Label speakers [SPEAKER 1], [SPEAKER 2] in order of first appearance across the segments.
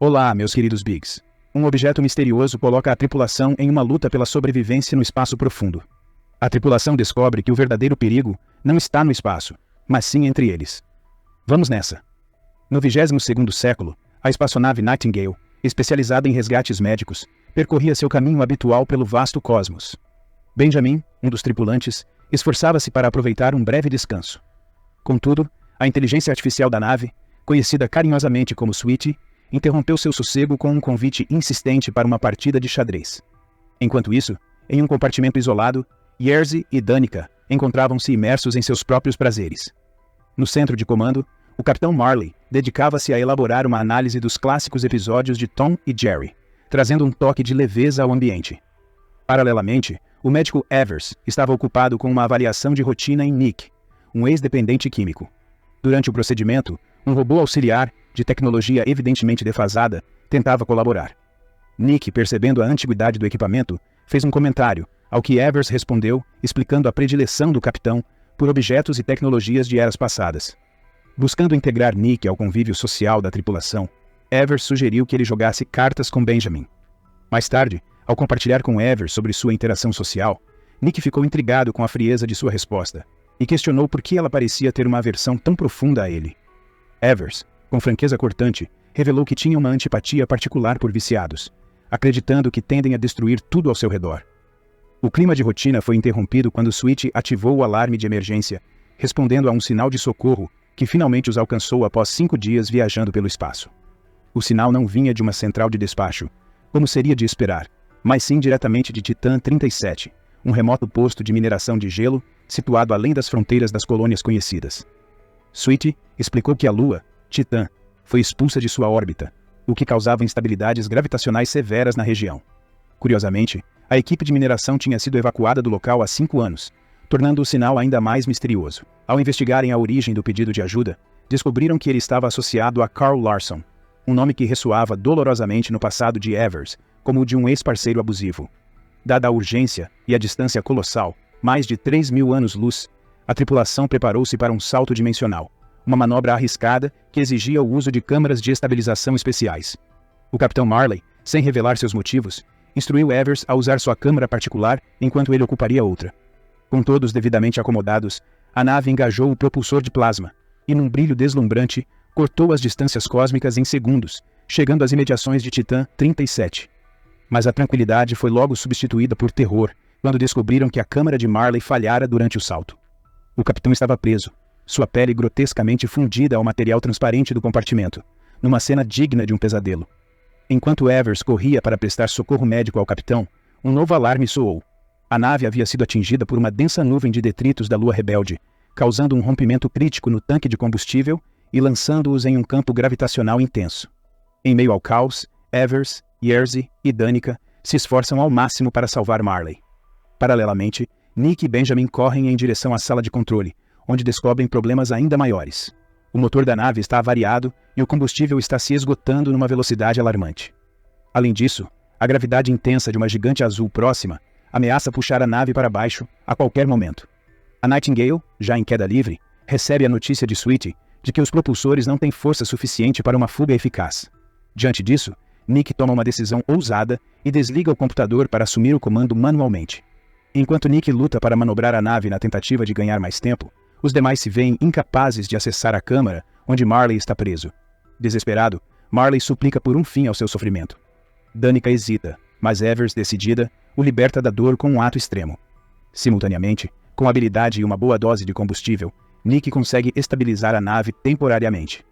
[SPEAKER 1] Olá, meus queridos Bigs. Um objeto misterioso coloca a tripulação em uma luta pela sobrevivência no espaço profundo. A tripulação descobre que o verdadeiro perigo não está no espaço, mas sim entre eles. Vamos nessa. No 22º século, a espaçonave Nightingale, especializada em resgates médicos, percorria seu caminho habitual pelo vasto cosmos. Benjamin, um dos tripulantes, esforçava-se para aproveitar um breve descanso. Contudo, a inteligência artificial da nave, conhecida carinhosamente como Sweetie, interrompeu seu sossego com um convite insistente para uma partida de xadrez. Enquanto isso, em um compartimento isolado, Yerzy e Danica encontravam-se imersos em seus próprios prazeres. No centro de comando, o Capitão Marley dedicava-se a elaborar uma análise dos clássicos episódios de Tom e Jerry, trazendo um toque de leveza ao ambiente. Paralelamente, o médico Evers estava ocupado com uma avaliação de rotina em Nick, um ex-dependente químico. Durante o procedimento, um robô auxiliar, de tecnologia evidentemente defasada, tentava colaborar. Nick, percebendo a antiguidade do equipamento, fez um comentário, ao que Evers respondeu, explicando a predileção do capitão por objetos e tecnologias de eras passadas. Buscando integrar Nick ao convívio social da tripulação, Evers sugeriu que ele jogasse cartas com Benjamin. Mais tarde, ao compartilhar com Evers sobre sua interação social, Nick ficou intrigado com a frieza de sua resposta e questionou por que ela parecia ter uma aversão tão profunda a ele. Evers, com franqueza cortante, revelou que tinha uma antipatia particular por viciados, acreditando que tendem a destruir tudo ao seu redor. O clima de rotina foi interrompido quando Sweetie ativou o alarme de emergência, respondendo a um sinal de socorro que finalmente os alcançou após 5 dias viajando pelo espaço. O sinal não vinha de uma central de despacho, como seria de esperar, mas sim diretamente de Titã 37, um remoto posto de mineração de gelo situado além das fronteiras das colônias conhecidas. Sweetie explicou que a Lua, Titã, foi expulsa de sua órbita, o que causava instabilidades gravitacionais severas na região. Curiosamente, a equipe de mineração tinha sido evacuada do local há 5 anos, tornando o sinal ainda mais misterioso. Ao investigarem a origem do pedido de ajuda, descobriram que ele estava associado a Carl Larson, um nome que ressoava dolorosamente no passado de Evers, como o de um ex-parceiro abusivo. Dada a urgência e a distância colossal, mais de 3.000 anos-luz, a tripulação preparou-se para um salto dimensional, uma manobra arriscada que exigia o uso de câmaras de estabilização especiais. O Capitão Marley, sem revelar seus motivos, instruiu Evers a usar sua câmara particular enquanto ele ocuparia outra. Com todos devidamente acomodados, a nave engajou o propulsor de plasma e, num brilho deslumbrante, cortou as distâncias cósmicas em segundos, chegando às imediações de Titã 37. Mas a tranquilidade foi logo substituída por terror quando descobriram que a câmara de Marley falhara durante o salto. O capitão estava preso, sua pele grotescamente fundida ao material transparente do compartimento, numa cena digna de um pesadelo. Enquanto Evers corria para prestar socorro médico ao capitão, um novo alarme soou. A nave havia sido atingida por uma densa nuvem de detritos da Lua rebelde, causando um rompimento crítico no tanque de combustível e lançando-os em um campo gravitacional intenso. Em meio ao caos, Evers, Yerzy e Danica se esforçam ao máximo para salvar Marley. Paralelamente, Nick e Benjamin correm em direção à sala de controle, onde descobrem problemas ainda maiores. O motor da nave está avariado e o combustível está se esgotando numa velocidade alarmante. Além disso, a gravidade intensa de uma gigante azul próxima ameaça puxar a nave para baixo a qualquer momento. A Nightingale, já em queda livre, recebe a notícia de Sweetie de que os propulsores não têm força suficiente para uma fuga eficaz. Diante disso, Nick toma uma decisão ousada e desliga o computador para assumir o comando manualmente. Enquanto Nick luta para manobrar a nave na tentativa de ganhar mais tempo, os demais se veem incapazes de acessar a câmara onde Marley está preso. Desesperado, Marley suplica por um fim ao seu sofrimento. Danica hesita, mas Evers, decidida, o liberta da dor com um ato extremo. Simultaneamente, com habilidade e uma boa dose de combustível, Nick consegue estabilizar a nave temporariamente.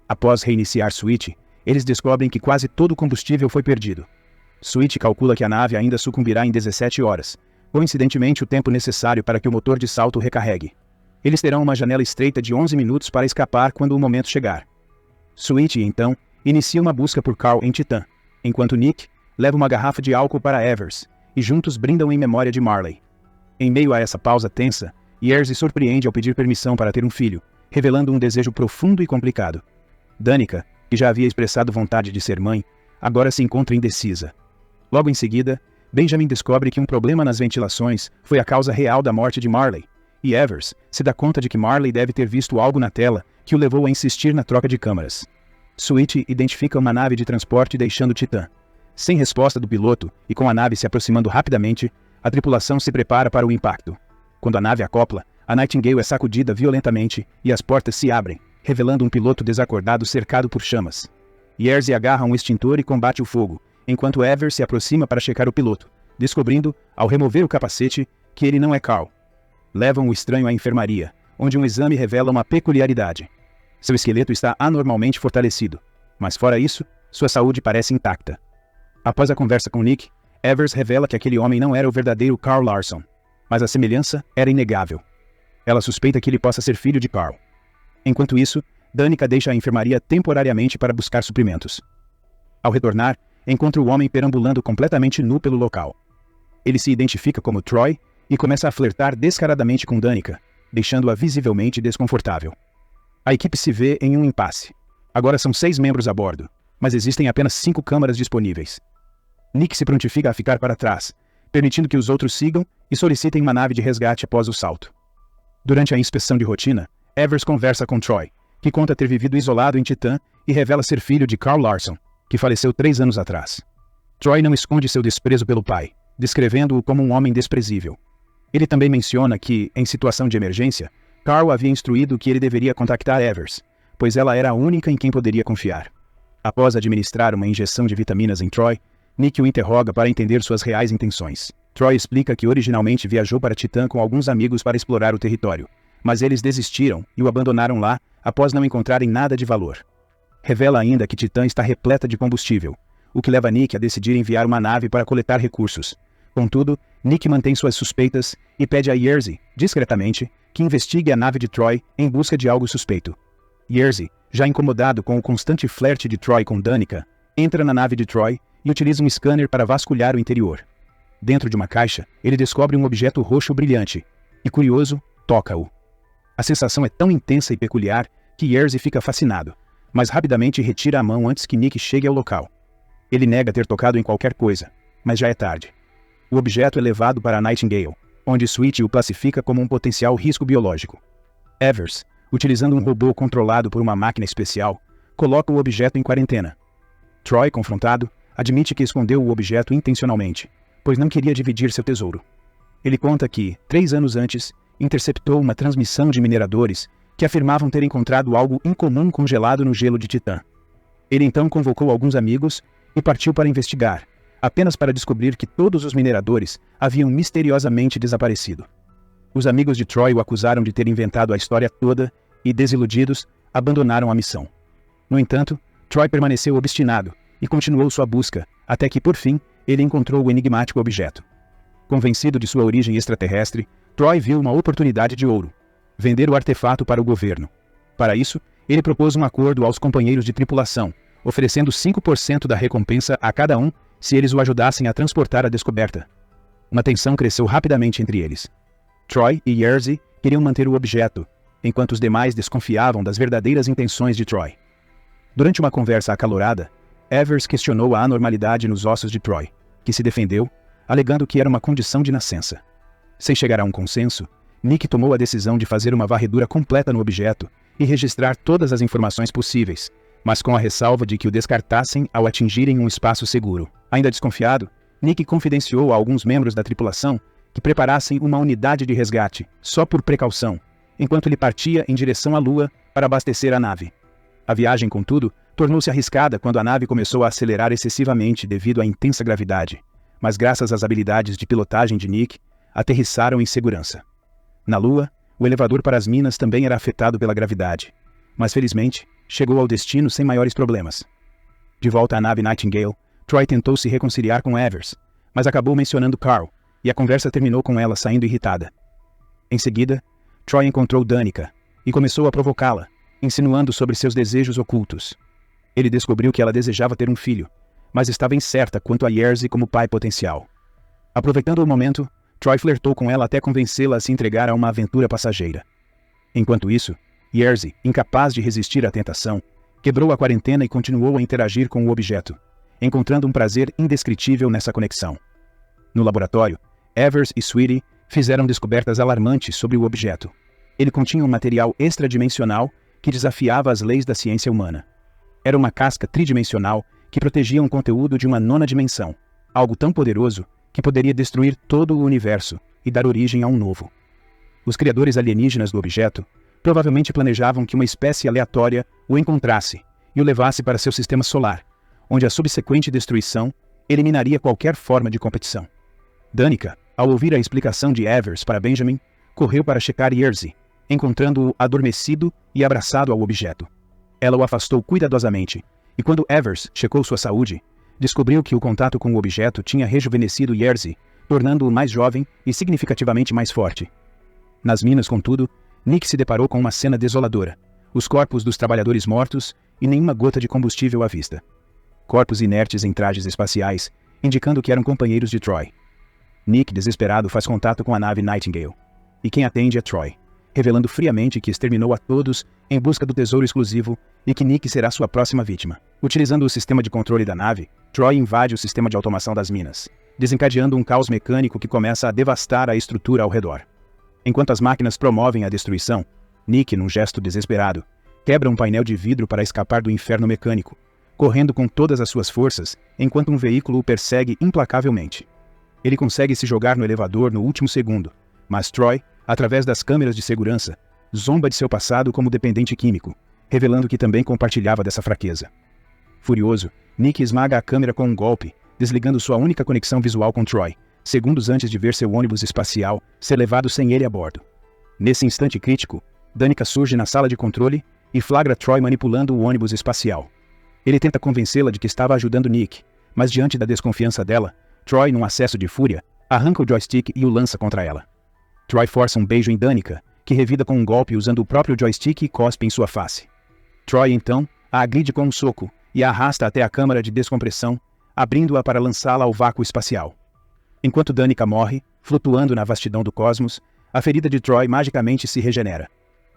[SPEAKER 1] Após reiniciar Sweetie, eles descobrem que quase todo o combustível foi perdido. Sweetie calcula que a nave ainda sucumbirá em 17 horas, coincidentemente o tempo necessário para que o motor de salto recarregue. Eles terão uma janela estreita de 11 minutos para escapar quando o momento chegar. Sweetie, então, inicia uma busca por Carl em Titã, enquanto Nick leva uma garrafa de álcool para Evers, e juntos brindam em memória de Marley. Em meio a essa pausa tensa, Yerzy surpreende ao pedir permissão para ter um filho, revelando um desejo profundo e complicado. Danica, que já havia expressado vontade de ser mãe, agora se encontra indecisa. Logo em seguida, Benjamin descobre que um problema nas ventilações foi a causa real da morte de Marley, e Evers se dá conta de que Marley deve ter visto algo na tela que o levou a insistir na troca de câmaras. Sweetie identifica uma nave de transporte deixando Titã. Sem resposta do piloto e com a nave se aproximando rapidamente, a tripulação se prepara para o impacto. Quando a nave acopla, a Nightingale é sacudida violentamente e as portas se abrem, revelando um piloto desacordado cercado por chamas. Yerzy agarra um extintor e combate o fogo, enquanto Evers se aproxima para checar o piloto, descobrindo, ao remover o capacete, que ele não é Carl. Levam o estranho à enfermaria, onde um exame revela uma peculiaridade. Seu esqueleto está anormalmente fortalecido, mas fora isso, sua saúde parece intacta. Após a conversa com Nick, Evers revela que aquele homem não era o verdadeiro Carl Larson, mas a semelhança era inegável. Ela suspeita que ele possa ser filho de Carl. Enquanto isso, Danica deixa a enfermaria temporariamente para buscar suprimentos. Ao retornar, encontra o homem perambulando completamente nu pelo local. Ele se identifica como Troy e começa a flertar descaradamente com Danica, deixando-a visivelmente desconfortável. A equipe se vê em um impasse. Agora são 6 membros a bordo, mas existem apenas 5 câmaras disponíveis. Nick se prontifica a ficar para trás, permitindo que os outros sigam e solicitem uma nave de resgate após o salto. Durante a inspeção de rotina, Evers conversa com Troy, que conta ter vivido isolado em Titã e revela ser filho de Carl Larson, que faleceu 3 anos atrás. Troy não esconde seu desprezo pelo pai, descrevendo-o como um homem desprezível. Ele também menciona que, em situação de emergência, Carl havia instruído que ele deveria contactar Evers, pois ela era a única em quem poderia confiar. Após administrar uma injeção de vitaminas em Troy, Nick o interroga para entender suas reais intenções. Troy explica que originalmente viajou para Titã com alguns amigos para explorar o território, mas eles desistiram e o abandonaram lá após não encontrarem nada de valor. Revela ainda que Titã está repleta de combustível, o que leva Nick a decidir enviar uma nave para coletar recursos. Contudo, Nick mantém suas suspeitas e pede a Yerzy, discretamente, que investigue a nave de Troy em busca de algo suspeito. Yerzy, já incomodado com o constante flerte de Troy com Danica, entra na nave de Troy e utiliza um scanner para vasculhar o interior. Dentro de uma caixa, ele descobre um objeto roxo brilhante e, curioso, toca-o. A sensação é tão intensa e peculiar que Yerzy fica fascinado, mas rapidamente retira a mão antes que Nick chegue ao local. Ele nega ter tocado em qualquer coisa, mas já é tarde. O objeto é levado para a Nightingale, onde Sweetie o classifica como um potencial risco biológico. Evers, utilizando um robô controlado por uma máquina especial, coloca o objeto em quarentena. Troy, confrontado, admite que escondeu o objeto intencionalmente, pois não queria dividir seu tesouro. Ele conta que, 3 anos antes, interceptou uma transmissão de mineradores que afirmavam ter encontrado algo incomum congelado no gelo de Titã. Ele então convocou alguns amigos e partiu para investigar, apenas para descobrir que todos os mineradores haviam misteriosamente desaparecido. Os amigos de Troy o acusaram de ter inventado a história toda e, desiludidos, abandonaram a missão. No entanto, Troy permaneceu obstinado e continuou sua busca, até que, por fim, ele encontrou o enigmático objeto. Convencido de sua origem extraterrestre, Troy viu uma oportunidade de ouro: vender o artefato para o governo. Para isso, ele propôs um acordo aos companheiros de tripulação, oferecendo 5% da recompensa a cada um se eles o ajudassem a transportar a descoberta. Uma tensão cresceu rapidamente entre eles. Troy e Yerzy queriam manter o objeto, enquanto os demais desconfiavam das verdadeiras intenções de Troy. Durante uma conversa acalorada, Evers questionou a anormalidade nos ossos de Troy, que se defendeu, alegando que era uma condição de nascença. Sem chegar a um consenso, Nick tomou a decisão de fazer uma varredura completa no objeto e registrar todas as informações possíveis, mas com a ressalva de que o descartassem ao atingirem um espaço seguro. Ainda desconfiado, Nick confidenciou a alguns membros da tripulação que preparassem uma unidade de resgate, só por precaução, enquanto ele partia em direção à Lua para abastecer a nave. A viagem, contudo, tornou-se arriscada quando a nave começou a acelerar excessivamente devido à intensa gravidade, mas graças às habilidades de pilotagem de Nick, aterrissaram em segurança. Na Lua, o elevador para as minas também era afetado pela gravidade, mas felizmente, chegou ao destino sem maiores problemas. De volta à nave Nightingale, Troy tentou se reconciliar com Evers, mas acabou mencionando Carl, e a conversa terminou com ela saindo irritada. Em seguida, Troy encontrou Danica e começou a provocá-la, insinuando sobre seus desejos ocultos. Ele descobriu que ela desejava ter um filho, mas estava incerta quanto a Yerzy como pai potencial. Aproveitando o momento, Troy flertou com ela até convencê-la a se entregar a uma aventura passageira. Enquanto isso, Yerzy, incapaz de resistir à tentação, quebrou a quarentena e continuou a interagir com o objeto, encontrando um prazer indescritível nessa conexão. No laboratório, Evers e Sweetie fizeram descobertas alarmantes sobre o objeto. Ele continha um material extradimensional que desafiava as leis da ciência humana. Era uma casca tridimensional que protegia um conteúdo de uma nona dimensão, algo tão poderoso que poderia destruir todo o universo e dar origem a um novo. Os criadores alienígenas do objeto provavelmente planejavam que uma espécie aleatória o encontrasse e o levasse para seu sistema solar, onde a subsequente destruição eliminaria qualquer forma de competição. Danica, ao ouvir a explicação de Evers para Benjamin, correu para checar Yerzy, encontrando-o adormecido e abraçado ao objeto. Ela o afastou cuidadosamente, e quando Evers checou sua saúde, descobriu que o contato com o objeto tinha rejuvenescido Yerzy, tornando-o mais jovem e significativamente mais forte. Nas minas, contudo, Nick se deparou com uma cena desoladora: os corpos dos trabalhadores mortos e nenhuma gota de combustível à vista. Corpos inertes em trajes espaciais, indicando que eram companheiros de Troy. Nick, desesperado, faz contato com a nave Nightingale. E quem atende é Troy, revelando friamente que exterminou a todos em busca do tesouro exclusivo e que Nick será sua próxima vítima. Utilizando o sistema de controle da nave, Troy invade o sistema de automação das minas, desencadeando um caos mecânico que começa a devastar a estrutura ao redor. Enquanto as máquinas promovem a destruição, Nick, num gesto desesperado, quebra um painel de vidro para escapar do inferno mecânico, correndo com todas as suas forças, enquanto um veículo o persegue implacavelmente. Ele consegue se jogar no elevador no último segundo, mas Troy, através das câmeras de segurança, zomba de seu passado como dependente químico, revelando que também compartilhava dessa fraqueza. Furioso, Nick esmaga a câmera com um golpe, desligando sua única conexão visual com Troy, segundos antes de ver seu ônibus espacial ser levado sem ele a bordo. Nesse instante crítico, Danica surge na sala de controle e flagra Troy manipulando o ônibus espacial. Ele tenta convencê-la de que estava ajudando Nick, mas diante da desconfiança dela, Troy, num acesso de fúria, arranca o joystick e o lança contra ela. Troy força um beijo em Danica, que revida com um golpe usando o próprio joystick e cospe em sua face. Troy, então, a agride com um soco e a arrasta até a câmara de descompressão, abrindo-a para lançá-la ao vácuo espacial. Enquanto Danica morre, flutuando na vastidão do cosmos, a ferida de Troy magicamente se regenera.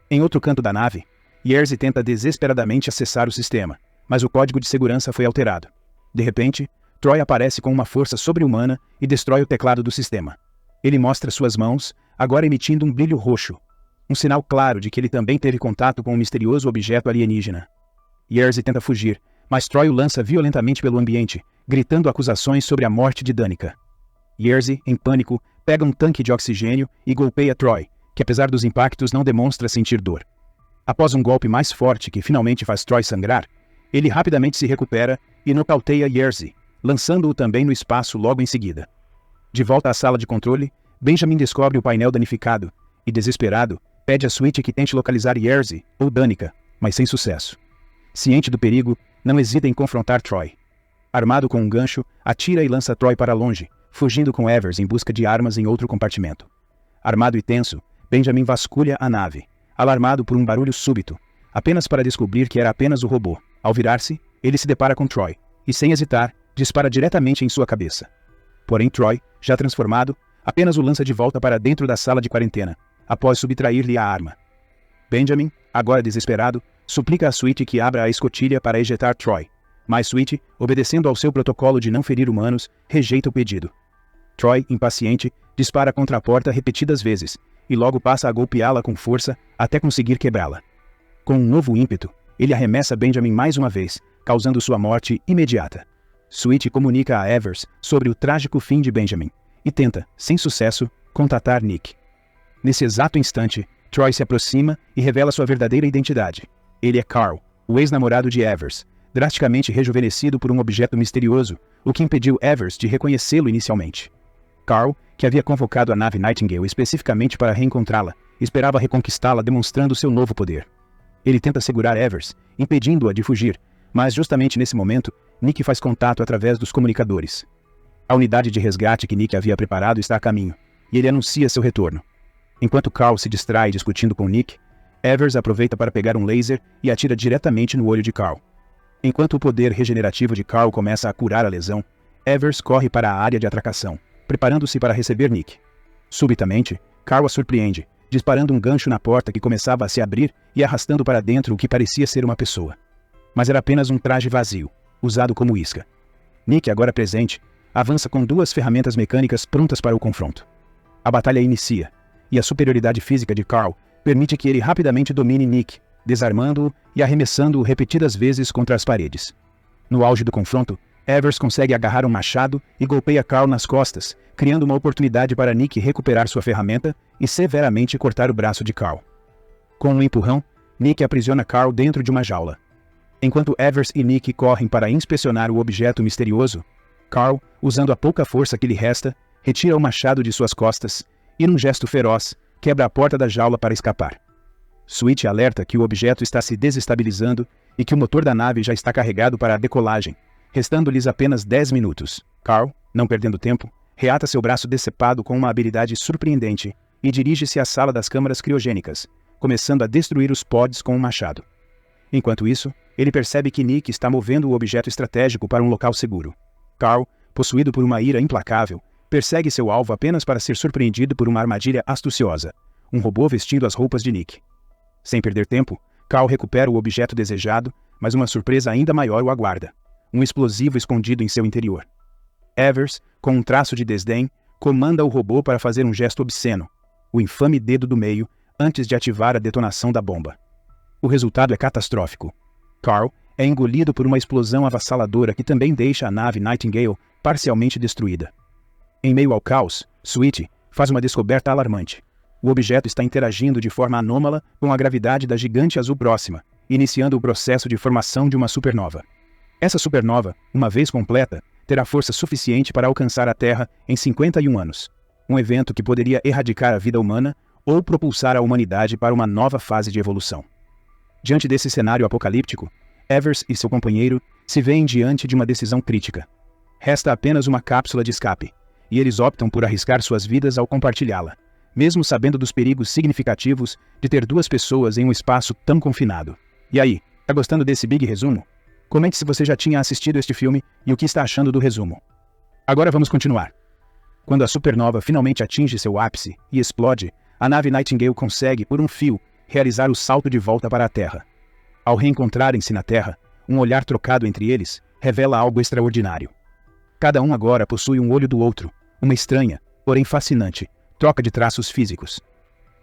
[SPEAKER 1] Em outro canto da nave, Yerzy tenta desesperadamente acessar o sistema, mas o código de segurança foi alterado. De repente, Troy aparece com uma força sobre-humana e destrói o teclado do sistema. Ele mostra suas mãos, agora emitindo um brilho roxo, um sinal claro de que ele também teve contato com um misterioso objeto alienígena. Yerzy tenta fugir, mas Troy o lança violentamente pelo ambiente, gritando acusações sobre a morte de Danica. Yerzy, em pânico, pega um tanque de oxigênio e golpeia Troy, que apesar dos impactos não demonstra sentir dor. Após um golpe mais forte que finalmente faz Troy sangrar, ele rapidamente se recupera e nocauteia Yerzy, lançando-o também no espaço logo em seguida. De volta à sala de controle, Benjamin descobre o painel danificado e, desesperado, pede a Sweet que tente localizar Yerzy ou Danica, mas sem sucesso. Ciente do perigo, não hesita em confrontar Troy. Armado com um gancho, atira e lança Troy para longe, fugindo com Evers em busca de armas em outro compartimento. Armado e tenso, Benjamin vasculha a nave, alarmado por um barulho súbito, apenas para descobrir que era apenas o robô. Ao virar-se, ele se depara com Troy, e sem hesitar, dispara diretamente em sua cabeça. Porém Troy, já transformado, apenas o lança de volta para dentro da sala de quarentena, após subtrair-lhe a arma. Benjamin, agora desesperado, suplica a Sweet que abra a escotilha para ejetar Troy, mas Sweet, obedecendo ao seu protocolo de não ferir humanos, rejeita o pedido. Troy, impaciente, dispara contra a porta repetidas vezes, e logo passa a golpeá-la com força até conseguir quebrá-la. Com um novo ímpeto, ele arremessa Benjamin mais uma vez, causando sua morte imediata. Sweet comunica a Evers sobre o trágico fim de Benjamin, e tenta, sem sucesso, contatar Nick. Nesse exato instante, Troy se aproxima e revela sua verdadeira identidade. Ele é Carl, o ex-namorado de Evers, drasticamente rejuvenescido por um objeto misterioso, o que impediu Evers de reconhecê-lo inicialmente. Carl, que havia convocado a nave Nightingale especificamente para reencontrá-la, esperava reconquistá-la demonstrando seu novo poder. Ele tenta segurar Evers, impedindo-a de fugir, mas justamente nesse momento, Nick faz contato através dos comunicadores. A unidade de resgate que Nick havia preparado está a caminho, e ele anuncia seu retorno. Enquanto Carl se distrai discutindo com Nick, Evers aproveita para pegar um laser e atira diretamente no olho de Carl. Enquanto o poder regenerativo de Carl começa a curar a lesão, Evers corre para a área de atracação, preparando-se para receber Nick. Subitamente, Carl a surpreende, disparando um gancho na porta que começava a se abrir e arrastando para dentro o que parecia ser uma pessoa. Mas era apenas um traje vazio, usado como isca. Nick, agora presente, avança com duas ferramentas mecânicas prontas para o confronto. A batalha inicia, e a superioridade física de Carl permite que ele rapidamente domine Nick, desarmando-o e arremessando-o repetidas vezes contra as paredes. No auge do confronto, Evers consegue agarrar um machado e golpeia Carl nas costas, criando uma oportunidade para Nick recuperar sua ferramenta e severamente cortar o braço de Carl. Com um empurrão, Nick aprisiona Carl dentro de uma jaula. Enquanto Evers e Nick correm para inspecionar o objeto misterioso, Carl, usando a pouca força que lhe resta, retira o machado de suas costas e, num gesto feroz, quebra a porta da jaula para escapar. Sweet alerta que o objeto está se desestabilizando e que o motor da nave já está carregado para a decolagem, restando-lhes apenas 10 minutos. Carl, não perdendo tempo, reata seu braço decepado com uma habilidade surpreendente e dirige-se à sala das câmaras criogênicas, começando a destruir os pods com um machado. Enquanto isso, ele percebe que Nick está movendo o objeto estratégico para um local seguro. Carl, possuído por uma ira implacável, persegue seu alvo apenas para ser surpreendido por uma armadilha astuciosa, um robô vestindo as roupas de Nick. Sem perder tempo, Carl recupera o objeto desejado, mas uma surpresa ainda maior o aguarda. Um explosivo escondido em seu interior. Evers, com um traço de desdém, comanda o robô para fazer um gesto obsceno, o infame dedo do meio, antes de ativar a detonação da bomba. O resultado é catastrófico. Carl é engolido por uma explosão avassaladora que também deixa a nave Nightingale parcialmente destruída. Em meio ao caos, Sweet faz uma descoberta alarmante. O objeto está interagindo de forma anômala com a gravidade da gigante azul próxima, iniciando o processo de formação de uma supernova. Essa supernova, uma vez completa, terá força suficiente para alcançar a Terra em 51 anos. Um evento que poderia erradicar a vida humana ou propulsar a humanidade para uma nova fase de evolução. Diante desse cenário apocalíptico, Evers e seu companheiro se veem diante de uma decisão crítica. Resta apenas uma cápsula de escape, e eles optam por arriscar suas vidas ao compartilhá-la, mesmo sabendo dos perigos significativos de ter duas pessoas em um espaço tão confinado. E aí, tá gostando desse big resumo? Comente se você já tinha assistido este filme e o que está achando do resumo. Agora vamos continuar. Quando a supernova finalmente atinge seu ápice e explode, a nave Nightingale consegue, por um fio, realizar o salto de volta para a Terra. Ao reencontrarem-se na Terra, um olhar trocado entre eles revela algo extraordinário. Cada um agora possui um olho do outro, uma estranha, porém fascinante, troca de traços físicos.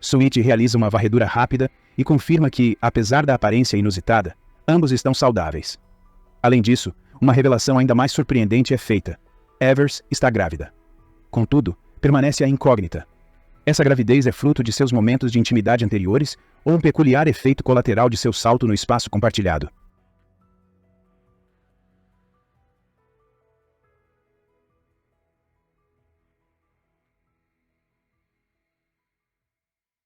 [SPEAKER 1] Sweet realiza uma varredura rápida e confirma que, apesar da aparência inusitada, ambos estão saudáveis. Além disso, uma revelação ainda mais surpreendente é feita. Evers está grávida. Contudo, permanece a incógnita. Essa gravidez é fruto de seus momentos de intimidade anteriores ou um peculiar efeito colateral de seu salto no espaço compartilhado?